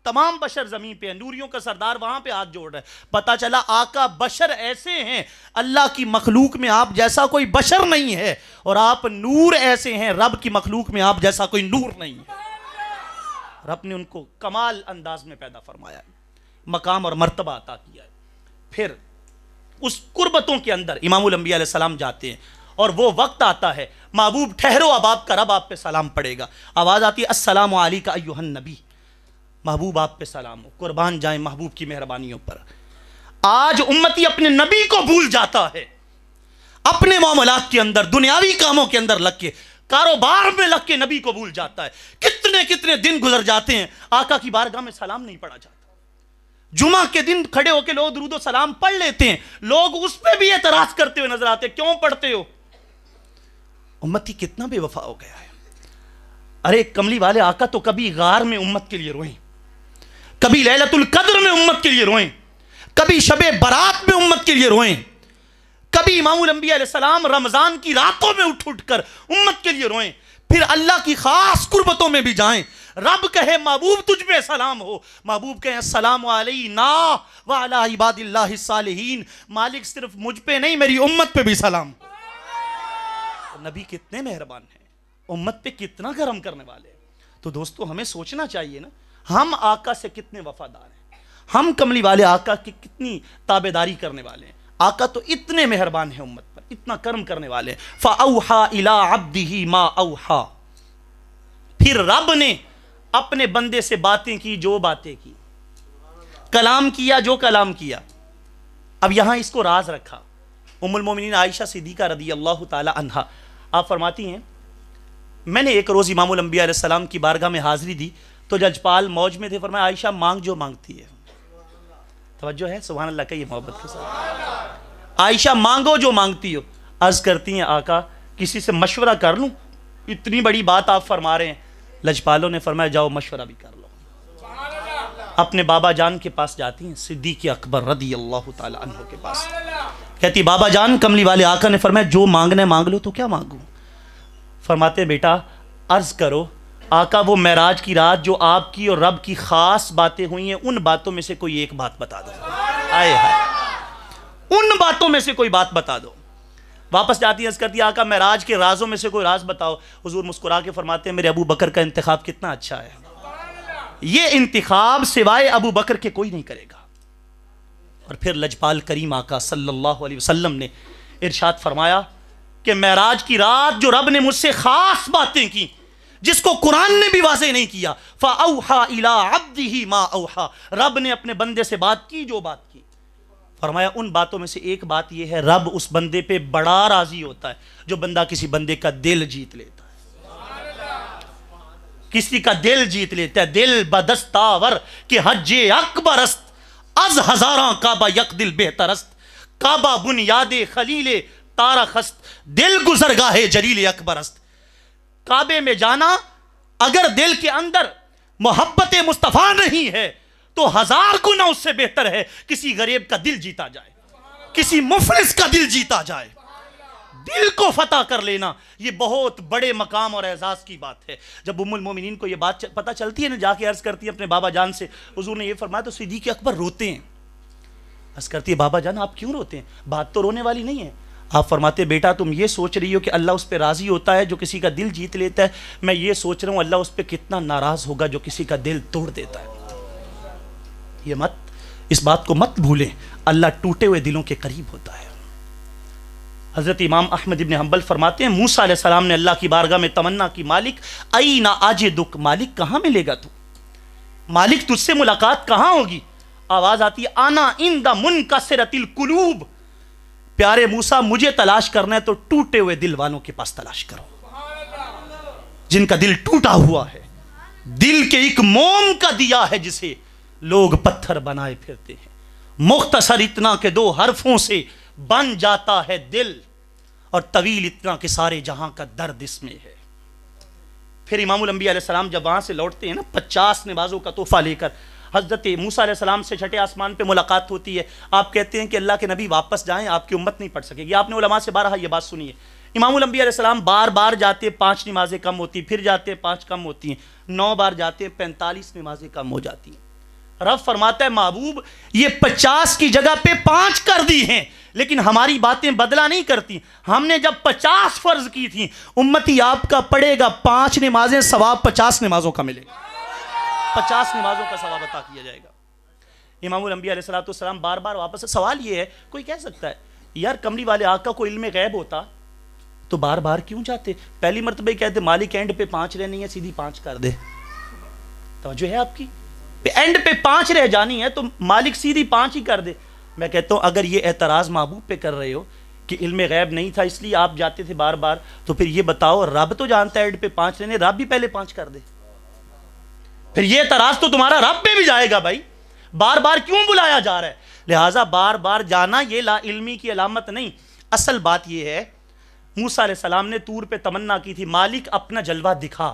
تمام بشر زمین پہ ہیں, نوریوں کا سردار وہاں پہ ہاتھ جوڑ رہا ہے. پتہ چلا آقا بشر ایسے ہیں, اللہ کی مخلوق میں آپ جیسا کوئی بشر نہیں ہے, اور آپ نور ایسے ہیں, رب کی مخلوق میں آپ جیسا کوئی نور نہیں ہے. رب نے ان کو کمال انداز میں پیدا فرمایا ہے, مقام اور مرتبہ عطا کیا ہے. پھر اس قربتوں کے اندر امام الانبیاء علیہ السلام جاتے ہیں, اور وہ وقت آتا ہے محبوب ٹھہرو, اب آپ کا رب آپ پہ سلام پڑے گا. آواز آتی ہے السلام علیکہ ایھا النبی, محبوب آپ پہ سلام ہو. قربان جائیں محبوب کی مہربانیوں پر. آج امتی اپنے نبی کو بھول جاتا ہے, اپنے معاملات کے اندر, دنیاوی کاموں کے اندر لگ کے, کاروبار میں لگ کے نبی کو بھول جاتا ہے. کتنے کتنے دن گزر جاتے ہیں آقا کی بارگاہ میں سلام نہیں پڑھا جاتا. جمعہ کے دن کھڑے ہو کے لوگ درود و سلام پڑھ لیتے ہیں, لوگ اس پہ بھی اعتراض کرتے ہوئے نظر آتے ہیں, کیوں پڑھتے ہو؟ امتی کتنا بے وفا ہو گیا ہے. ارے کملی والے آقا تو کبھی غار میں امت کے لیے روئیں، کبھی لیلۃ القدر میں امت کے لیے روئیں، کبھی شب برات میں امت کے لیے روئیں، کبھی امام الانبیاء علیہ السلام رمضان کی راتوں میں اٹھ کر امت کے لیے روئیں، پھر اللہ کی خاص قربتوں میں بھی جائیں، رب کہے محبوب تجھ پہ سلام ہو، محبوب کہے السلام علینا وعلی عباد اللہ الصالحین، مالک صرف مجھ پہ نہیں میری امت پہ بھی سلام۔ نبی کتنے مہربان ہیں، امت پہ کتنا کرم کرنے والے ہیں۔ تو دوستو ہمیں سوچنا چاہیے نا، ہم آقا سے کتنے وفادار ہیں، ہم کملی والے آقا کی کتنی تابعداری کرنے والے ہیں۔ آقا تو اتنے مہربان ہیں امت پر، اتنا کرم کرنے والے ہیں۔ فَأَوْحَى إِلَىٰ عَبْدِهِ مَا أَوْحَى، پھر رب نے اپنے بندے سے باتیں کی جو باتیں کی، کلام کیا جو کلام کیا۔ اب یہاں اس کو راز رکھا۔ ام المومنین عائشہ صدیقہ رضی اللہ تعالی عنہا آپ فرماتی ہیں میں نے ایک روز امام الانبیاء علیہ السلام کی بارگاہ میں حاضری دی تو لجپال موج میں تھے، فرمایا عائشہ مانگ جو مانگتی ہے۔ توجہ ہے سبحان اللہ کہیے محبت کے ساتھ، عائشہ مانگو جو مانگتی ہو۔ عرض کرتی ہیں آقا کسی سے مشورہ کر لوں، اتنی بڑی بات آپ فرما رہے ہیں۔ لجپالوں نے فرمایا جاؤ مشورہ بھی کر لو۔ اپنے بابا جان کے پاس جاتی ہیں، صدیق اکبر رضی اللہ تعالی عنہ کے پاس، کہتی بابا جان کملی والے آقا نے فرمایا جو مانگنا ہے مانگ لو۔ تو کیا مانگوں؟ فرماتے بیٹا عرض کرو آقا وہ معراج کی رات جو آپ کی اور رب کی خاص باتیں ہوئی ہیں ان باتوں میں سے کوئی ایک بات بتا دو۔ آئے ہائے، ان باتوں میں سے کوئی بات بتا دو۔ واپس جاتی عرض کرتی آقا معراج کے رازوں میں سے کوئی راز بتاؤ۔ حضور مسکرا کے فرماتے ہیں میرے ابو بکر کا انتخاب کتنا اچھا ہے، یہ انتخاب سوائے ابو بکر کے کوئی نہیں کرے گا۔ اور پھر لجپال کریم آقا صلی اللہ علیہ وسلم نے ارشاد فرمایا کہ معراج کی رات جو رب نے مجھ سے خاص باتیں کی جس کو قرآن نے بھی واضح نہیں کیا، فَأَوْحَى إِلَىٰ عَبْدِهِ مَا أَوْحَى، رب نے اپنے بندے سے بات کی جو بات کی۔ فرمایا ان باتوں میں سے ایک بات یہ ہے رب اس بندے پہ بڑا راضی ہوتا ہے جو بندہ کسی بندے کا دل جیت لیتا ہے، کسی کا دل جیت لیتا ہے۔ دل بدستاور کہ حج اکبر است، از ہزاراں کعبہ یک دل بہتر است، کعبہ بنیاد خلیل تارخ است، دل گزرگاہ جلیل اکبر است۔ کعبے میں جانا اگر دل کے اندر محبت مصطفیٰ نہیں ہے تو ہزار گنا اس سے بہتر ہے کسی غریب کا دل جیتا جائے، کسی مفلس کا دل جیتا جائے۔ دل کو فتح کر لینا یہ بہت بڑے مقام اور اعزاز کی بات ہے۔ جب ام المومنین کو یہ بات پتہ چلتی ہے نا، جا کے عرض کرتی ہے اپنے بابا جان سے حضور نے یہ فرمایا تو صدیق اکبر روتے ہیں۔ عرض کرتی ہے بابا جان آپ کیوں روتے ہیں؟ بات تو رونے والی نہیں ہے۔ آپ فرماتے بیٹا تم یہ سوچ رہی ہو کہ اللہ اس پہ راضی ہوتا ہے جو کسی کا دل جیت لیتا ہے، میں یہ سوچ رہا ہوں اللہ اس پہ کتنا ناراض ہوگا جو کسی کا دل توڑ دیتا ہے۔ یہ اس بات کو مت بھولیں، اللہ ٹوٹے ہوئے دلوں کے قریب ہوتا ہے۔ حضرت امام احمد ابن حنبل فرماتے ہیں موسیٰ علیہ السلام نے اللہ کی بارگاہ میں تمنا کی مالک این اجدک، مالک کہاں ملے گا تو، مالک تجھ سے ملاقات کہاں ہوگی؟ آواز آتی ہے انا عند منکسرۃ القلوب، پیارے موسیٰ مجھے تلاش کرنا ہے تو ٹوٹے ہوئے دل والوں کے پاس تلاش کرو، جن کا دل ٹوٹا ہوا ہے، دل کے ایک موم کا دیا ہے جسے لوگ پتھر بنائے پھرتے ہیں، مختصر اتنا کہ 2 حرفوں سے بن جاتا ہے دل، اور طویل اتنا کہ سارے جہاں کا درد اس میں ہے۔ پھر امام الانبیاء علیہ السلام جب وہاں سے لوٹتے ہیں نا 50 نمازوں کا تحفہ لے کر، حضرت موسیٰ علیہ السلام سے چھٹے آسمان پہ ملاقات ہوتی ہے۔ آپ کہتے ہیں کہ اللہ کے نبی واپس جائیں، آپ کی امت نہیں پڑھ سکے گی۔ آپ نے علماء سے بارہا یہ بات سنی ہے، امام الانبیاء علیہ السلام بار بار جاتے 5 نمازیں کم ہوتی، پھر جاتے 5 کم ہوتی ہیں، 9 بار جاتے 45 نمازیں کم ہو جاتی ہیں۔ رب فرماتا ہے محبوب یہ 50 کی جگہ پہ 5 کر دی ہیں، لیکن ہماری باتیں بدلا نہیں کرتی۔ ہم نے جب 50 فرض کی تھیں، امتی آپ کا پڑھے گا 5 نمازیں، ثواب 50 نمازوں کا ملے گا، 50 نمازوں کا ثواب عطا کیا جائے گا۔ امام الانبیاء علیہ السلام بار بار واپس، سوال یہ ہے کوئی کہہ سکتا ہے یار کملی والے آقا کو علم غیب ہوتا تو بار بار کیوں جاتے؟ پہلی مرتبہ ہی کہتے مالک اینڈ پہ 5 رہنی ہے، سیدھی 5 کر دے۔ توجہ ہے آپ کی؟ اینڈ پہ 5 رہ جانی ہے تو مالک سیدھی 5 ہی کر دے۔ میں کہتا ہوں اگر یہ اعتراض محبوب پہ کر رہے ہو کہ علم غیب نہیں تھا اس لیے آپ جاتے تھے بار بار، تو پھر یہ بتاؤ رب تو جانتا ہے اینڈ پہ 5 رہنے، رب بھی پہلے 5 کر دے۔ پھر یہ اعتراض تو تمہارا رب پہ بھی جائے گا بھائی، بار بار کیوں بلایا جا رہا ہے؟ لہٰذا بار بار جانا یہ لا علمی کی علامت نہیں۔ اصل بات یہ ہے موسیٰ علیہ السلام نے طور پہ تمنا کی تھی مالک اپنا جلوہ دکھا،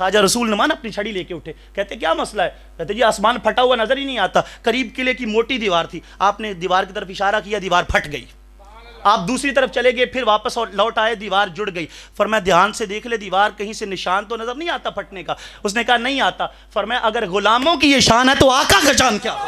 خواجہ رسول نعمان اپنی چھڑی لے کے اٹھے، کہتے کیا مسئلہ ہے؟ کہتے جی آسمان پھٹا ہوا نظر ہی نہیں آتا، قریب قلعے کی موٹی دیوار تھی، آپ نے دیوار کی طرف اشارہ کیا، دیوار پھٹ گئی، آپ دوسری طرف چلے گئے، پھر واپس لوٹ آئے، دیوار جڑ گئی۔ فرمایا دھیان سے دیکھ لے دیوار، کہیں سے نشان تو نظر نہیں آتا پھٹنے کا؟ اس نے کہا نہیں آتا۔ فرمایا اگر غلاموں کی یہ شان ہے تو آقا کا شان کیا ہو؟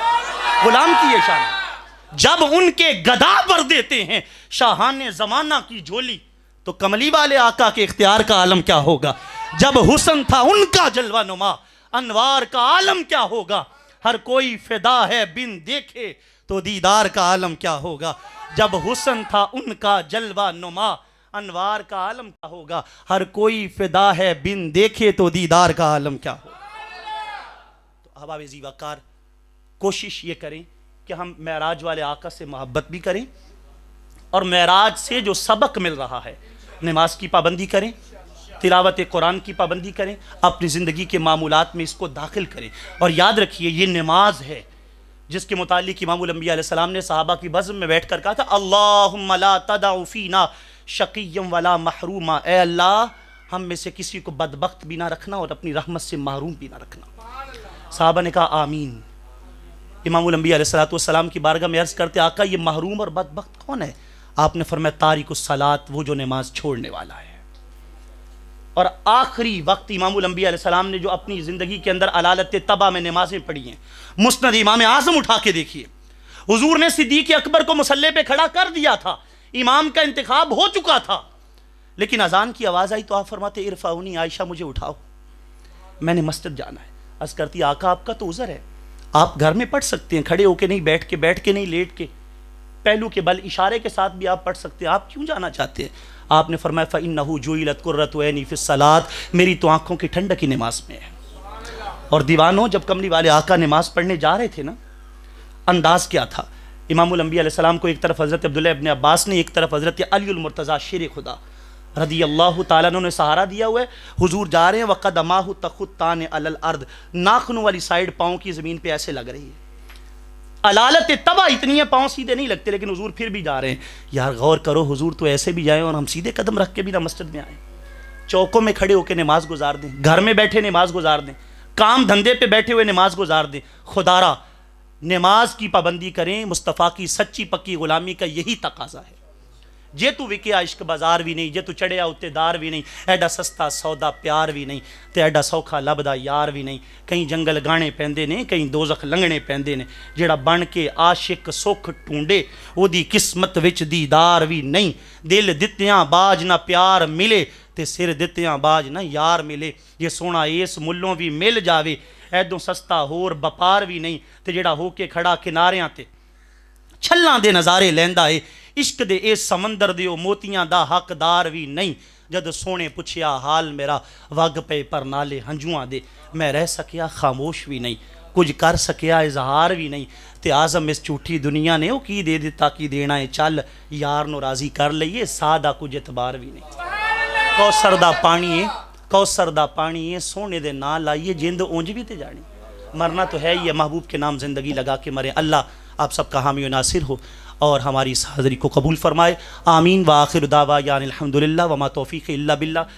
غلام کی یہ شان ہے، جب ان کے گدا بھر دیتے ہیں شاہان زمانہ کی جھولی تو کملی والے آقا کے اختیار کا عالم کیا ہوگا؟ جب حسن تھا ان کا جلوہ نما انوار کا عالم کیا ہوگا؟ ہر کوئی فدا ہے بن دیکھے تو دیدار کا عالم کیا ہوگا؟ جب حسن تھا ان کا جلوہ نما انوار کا عالم کیا ہوگا؟ ہر کوئی فدا ہے بن دیکھے تو دیدار کا عالم کیا ہوگا؟ تو احباب ذی وقار کوشش یہ کریں کہ ہم معراج والے آقا سے محبت بھی کریں، اور معراج سے جو سبق مل رہا ہے، نماز کی پابندی کریں، تلاوت قرآن کی پابندی کریں، اپنی زندگی کے معمولات میں اس کو داخل کریں۔ اور یاد رکھیے یہ نماز ہے جس کے متعلق امام الانبیاء علیہ السلام نے صحابہ کی بزم میں بیٹھ کر کہا تھا اللہم لا تدع فینا شقیا ولا محروما، اے اللہ ہم میں سے کسی کو بدبخت بھی نہ رکھنا اور اپنی رحمت سے محروم بھی نہ رکھنا۔ صحابہ نے کہا آمین۔ امام الانبیاء علیہ السلام کی بارگاہ میں عرض کرتے آقا یہ محروم اور بدبخت کون ہے؟ آپ نے فرمایا تارک الصلاۃ، وہ جو نماز چھوڑنے والا ہے۔ اور آخری وقت امام الانبیاء علیہ السلام نے جو اپنی زندگی کے اندر علالت طبع میں نمازیں پڑھی ہیں، مسند امام اعظم اٹھا کے دیکھیے، حضور نے صدیق اکبر کو مصلی پہ کھڑا کر دیا تھا، امام کا انتخاب ہو چکا تھا، لیکن اذان کی آواز آئی تو آپ فرماتے ارفعونی، عائشہ مجھے اٹھاؤ، میں نے مسجد جانا ہے۔ عرض کرتی آقا آپ کا تو عذر ہے، آپ گھر میں پڑھ سکتے ہیں، کھڑے ہو کے نہیں، بیٹھ کے نہیں، لیٹ کے، پہلو کے بل اشارے کے ساتھ بھی آپ پڑھ سکتے ہیں، آپ کیوں جانا چاہتے ہیں؟ آپ نے فرمایا فَإِنَّهُ جُعِلَتْ قُرَّةُ عَيْنِي فِي الصَّلَاةِ، میری تو آنکھوں کی ٹھنڈک کی نماز میں ہے۔ اور دیوانوں جب کملی والے آقا نماز پڑھنے جا رہے تھے نا، انداز کیا تھا؟ امام الانبیاء علیہ السلام کو ایک طرف حضرت عبداللہ ابن عباس نے، ایک طرف حضرت علی المرتضیٰ شیر خدا رضی اللہ تعالیٰ عنہ نے سہارا دیا ہوا ہے۔ حضور جا رہے ہیں وَقَدَمَاهُ تَخُطَّانِ عَلَى الْأَرْضِ، ناخنوں والی سائیڈ پاؤں کی زمین پہ ایسے لگ رہی ہے، علالت طبع اتنی ہے پاؤں سیدھے نہیں لگتے، لیکن حضور پھر بھی جا رہے ہیں۔ یار غور کرو، حضور تو ایسے بھی جائیں اور ہم سیدھے قدم رکھ کے بھی نہ مسجد میں آئیں، چوکوں میں کھڑے ہو کے نماز گزار دیں، گھر میں بیٹھے نماز گزار دیں، کام دھندے پہ بیٹھے ہوئے نماز گزار دیں۔ خدارا نماز کی پابندی کریں، مصطفیٰ کی سچی پکی غلامی کا یہی تقاضا ہے۔ جے تو وکیا عشق بازار بھی نہیں، جے تو چڑھیا اتے دار بھی نہیں، ایڈا سستا سودا پیار بھی نہیں، تے ایڈا سوکھا لبدا یار بھی نہیں، کہیں جنگل گانے پیندے نے، کہیں دوزخ لنگنے پیندے نے، جیڑا بن کے عاشق سکھ ٹونڈے او دی قسمت وچ دیدار بھی نہیں، دل دتیاں باج نہ پیار ملے تے سر دتیاں باج نہ یار ملے، یہ سونا اس ملوں بھی مل جاوے ایدوں سستا ہور بپار بھی نہیں، تے جیڑا ہو کے کھڑا کناریاں تے چھلاں دے نظارے لیندا ہے، عشق دے اے سمندر دے او موتیاں دا حقدار بھی نہیں، جد سونے پچھیا حال میرا وگ پے پر نالے ہنجواں دے، میں رہ سکیا خاموش بھی نہیں، کچھ کر سکیا اظہار بھی نہیں، تے اعظم اس جھوٹی دنیا نے او کی دے دیتا کی دینا ہے، چل یار نو راضی کر لئیے سادہ کچھ اعتبار بھی نہیں۔ کوثر دا پانی ہے سونے دے نا لائیے، جند اونج بھی تے جانی، مرنا تو ہے یہ محبوب کے نام زندگی لگا کے مرے۔ اللہ آپ سب کا حامی و ناصر ہو اور ہماری اس حاضری کو قبول فرمائے، آمین۔ وآخر دعوانا الحمدللہ وما توفیق الا باللہ۔